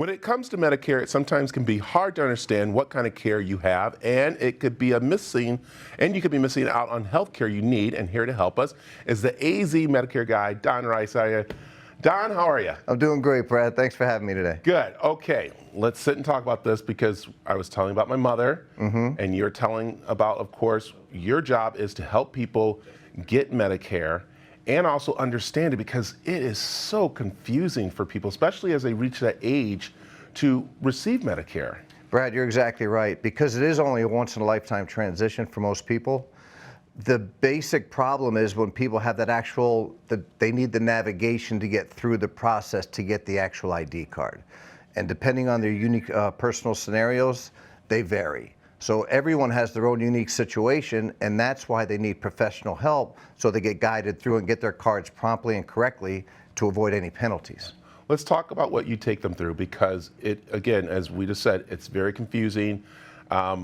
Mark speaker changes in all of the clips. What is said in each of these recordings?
Speaker 1: When it comes to Medicare, it sometimes can be hard to understand what kind of care you have, and it could be you could be missing out on health care you need. And here to help us is the AZ Medicare guy, Don Rice. Don, how are you?
Speaker 2: I'm doing great, Brad. Thanks for having me today.
Speaker 1: Good. Okay, let's sit and talk about this because I was telling about my mother, and you're telling about, of course, your job is to help people get Medicare and also understand it because it is so confusing for people, especially as they reach that age to receive Medicare.
Speaker 2: Brad, you're exactly right. Because it is only a once-in-a-lifetime transition for most people, the basic problem is when people have they need the navigation to get through the process to get the actual ID card. And depending on their unique personal scenarios, they vary. So everyone has their own unique situation, and that's why they need professional help so they get guided through and get their cards promptly and correctly to avoid any penalties.
Speaker 1: Let's talk about what you take them through because it, again, as we just said, it's very confusing.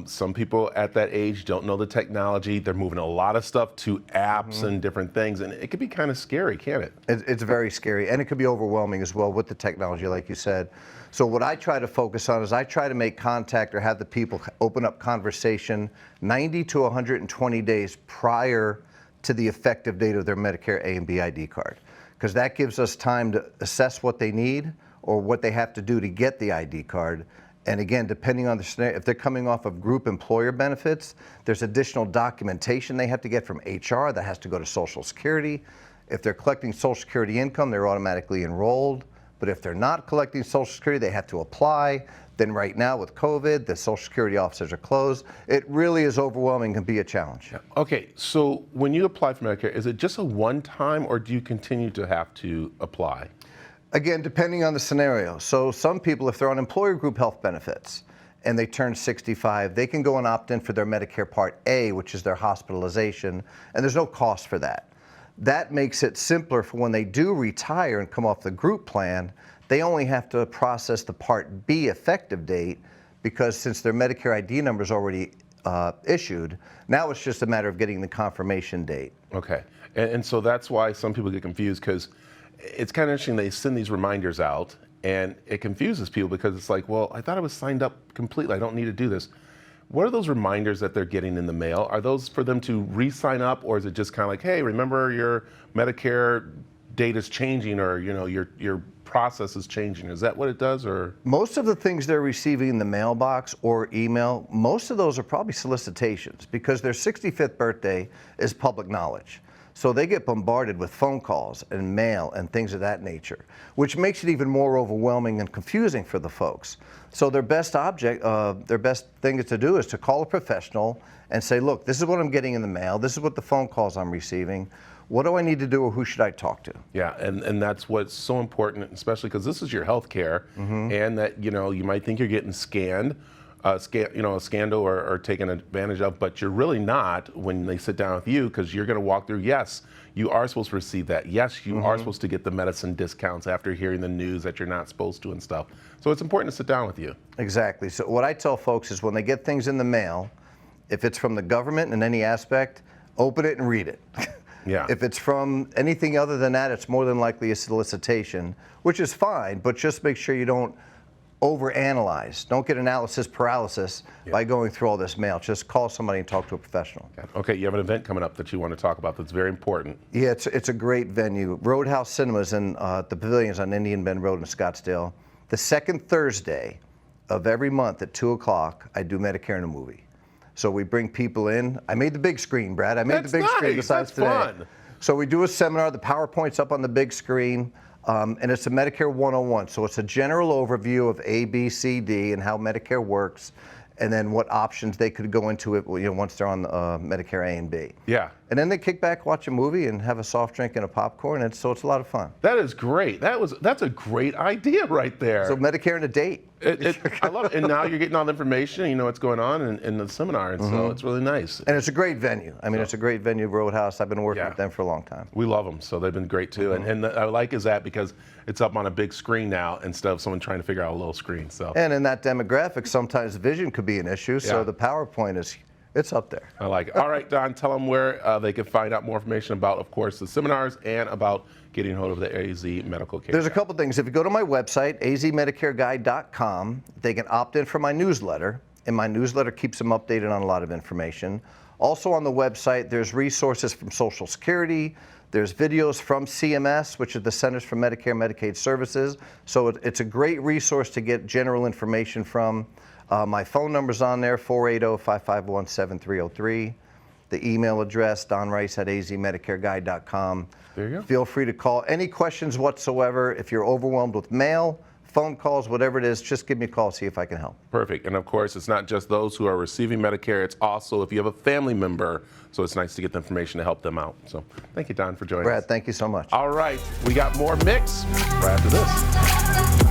Speaker 1: Some people at that age don't know the technology. They're moving a lot of stuff to apps and different things, and it can be kind of scary, can't it?
Speaker 2: It's very scary, and it could be overwhelming as well with the technology, like you said. So what I try to focus on is I try to make contact or have the people open up conversation 90 to 120 days prior to the effective date of their Medicare A and B ID card, because that gives us time to assess what they need or what they have to do to get the ID card. And again, depending on the scenario, if they're coming off of group employer benefits, there's additional documentation they have to get from HR that has to go to Social Security. If they're collecting Social Security income, they're automatically enrolled. But if they're not collecting Social Security, they have to apply. Then right now with COVID, the Social Security offices are closed. It really is overwhelming and can be a challenge.
Speaker 1: Okay, so when you apply for Medicare, is it just a one-time or do you continue to have to apply?
Speaker 2: Again, depending on the scenario. So some people, if they're on employer group health benefits and they turn 65, they can go and opt in for their Medicare Part A, which is their hospitalization, and there's no cost for that. That makes it simpler for when they do retire and come off the group plan, they only have to process the Part B effective date because since their Medicare ID number is already issued, now it's just a matter of getting the confirmation date.
Speaker 1: Okay, and so that's why some people get confused because it's kind of interesting. They send these reminders out and it confuses people because it's like, well, I thought I was signed up completely. I don't need to do this. What are those reminders that they're getting in the mail? Are those for them to re-sign up, or is it just kind of like, hey, remember your Medicare date is changing, or your process is changing? Is that what it does, or?
Speaker 2: Most of the things they're receiving in the mailbox or email, most of those are probably solicitations because their 65th birthday is public knowledge. So they get bombarded with phone calls and mail and things of that nature, which makes it even more overwhelming and confusing for the folks. So their best thing to do is to call a professional and say, look, this is what I'm getting in the mail. This is what the phone calls I'm receiving. What do I need to do, or who should I talk to?
Speaker 1: Yeah, and that's what's so important, especially because this is your health care, and that you might think you're getting scanned. A scandal or taken advantage of, but you're really not when they sit down with you because you're going to walk through, yes, you are supposed to receive that. Yes, you are supposed to get the medicine discounts after hearing the news that you're not supposed to and stuff. So it's important to sit down with you.
Speaker 2: Exactly. So what I tell folks is when they get things in the mail, if it's from the government in any aspect, open it and read it.
Speaker 1: Yeah.
Speaker 2: If it's from anything other than that, it's more than likely a solicitation, which is fine, but just make sure you don't overanalyze. Don't get analysis paralysis by going through all this mail. Just call somebody and talk to a professional.
Speaker 1: Okay, you have an event coming up that you want to talk about that's very important.
Speaker 2: Yeah, it's a great venue. Roadhouse Cinemas in the Pavilions on Indian Bend Road in Scottsdale. The second Thursday of every month at 2 o'clock, I do Medicare in a movie. So we bring people in. I made the big screen, Brad. I made the big screen besides today.
Speaker 1: Fun.
Speaker 2: So we do a seminar. The PowerPoint's up on the big screen. And it's a Medicare 101, so it's a general overview of A, B, C, D, and how Medicare works, and then what options they could go into it once they're on Medicare A and B.
Speaker 1: Yeah.
Speaker 2: And then they kick back, watch a movie, and have a soft drink and a popcorn, so it's a lot of fun.
Speaker 1: That is great. That's a great idea right there.
Speaker 2: So Medicare and a date.
Speaker 1: I love it. And now you're getting all the information, you know what's going on in the seminar, and so it's really nice.
Speaker 2: And it's a great venue. I mean, it's a great venue, Roadhouse. I've been working with them for a long time.
Speaker 1: We love them, so they've been great too. And I like is that because it's up on a big screen now instead of someone trying to figure out a little screen. So.
Speaker 2: And in that demographic, sometimes vision could be an issue, so the PowerPoint It's up there.
Speaker 1: I like it. All right, Don, tell them where they can find out more information about, of course, the seminars and about getting hold of the AZ Medical Care.
Speaker 2: There's a couple things. If you go to my website, AzMedicareGuy.com, they can opt in for my newsletter, and my newsletter keeps them updated on a lot of information. Also on the website, there's resources from Social Security, there's videos from CMS, which is the Centers for Medicare and Medicaid Services. So it's a great resource to get general information from. My phone number's on there, 480-551-7303. The email address, donrice@azmedicareguy.com.
Speaker 1: There you go.
Speaker 2: Feel free to call. Any questions whatsoever, if you're overwhelmed with mail, phone calls, whatever it is, just give me a call, see if I can help.
Speaker 1: Perfect. And of course, it's not just those who are receiving Medicare, it's also if you have a family member. So it's nice to get the information to help them out. So thank you, Don, for joining us.
Speaker 2: Brad, thank you so much.
Speaker 1: All right, we got more mix right after this.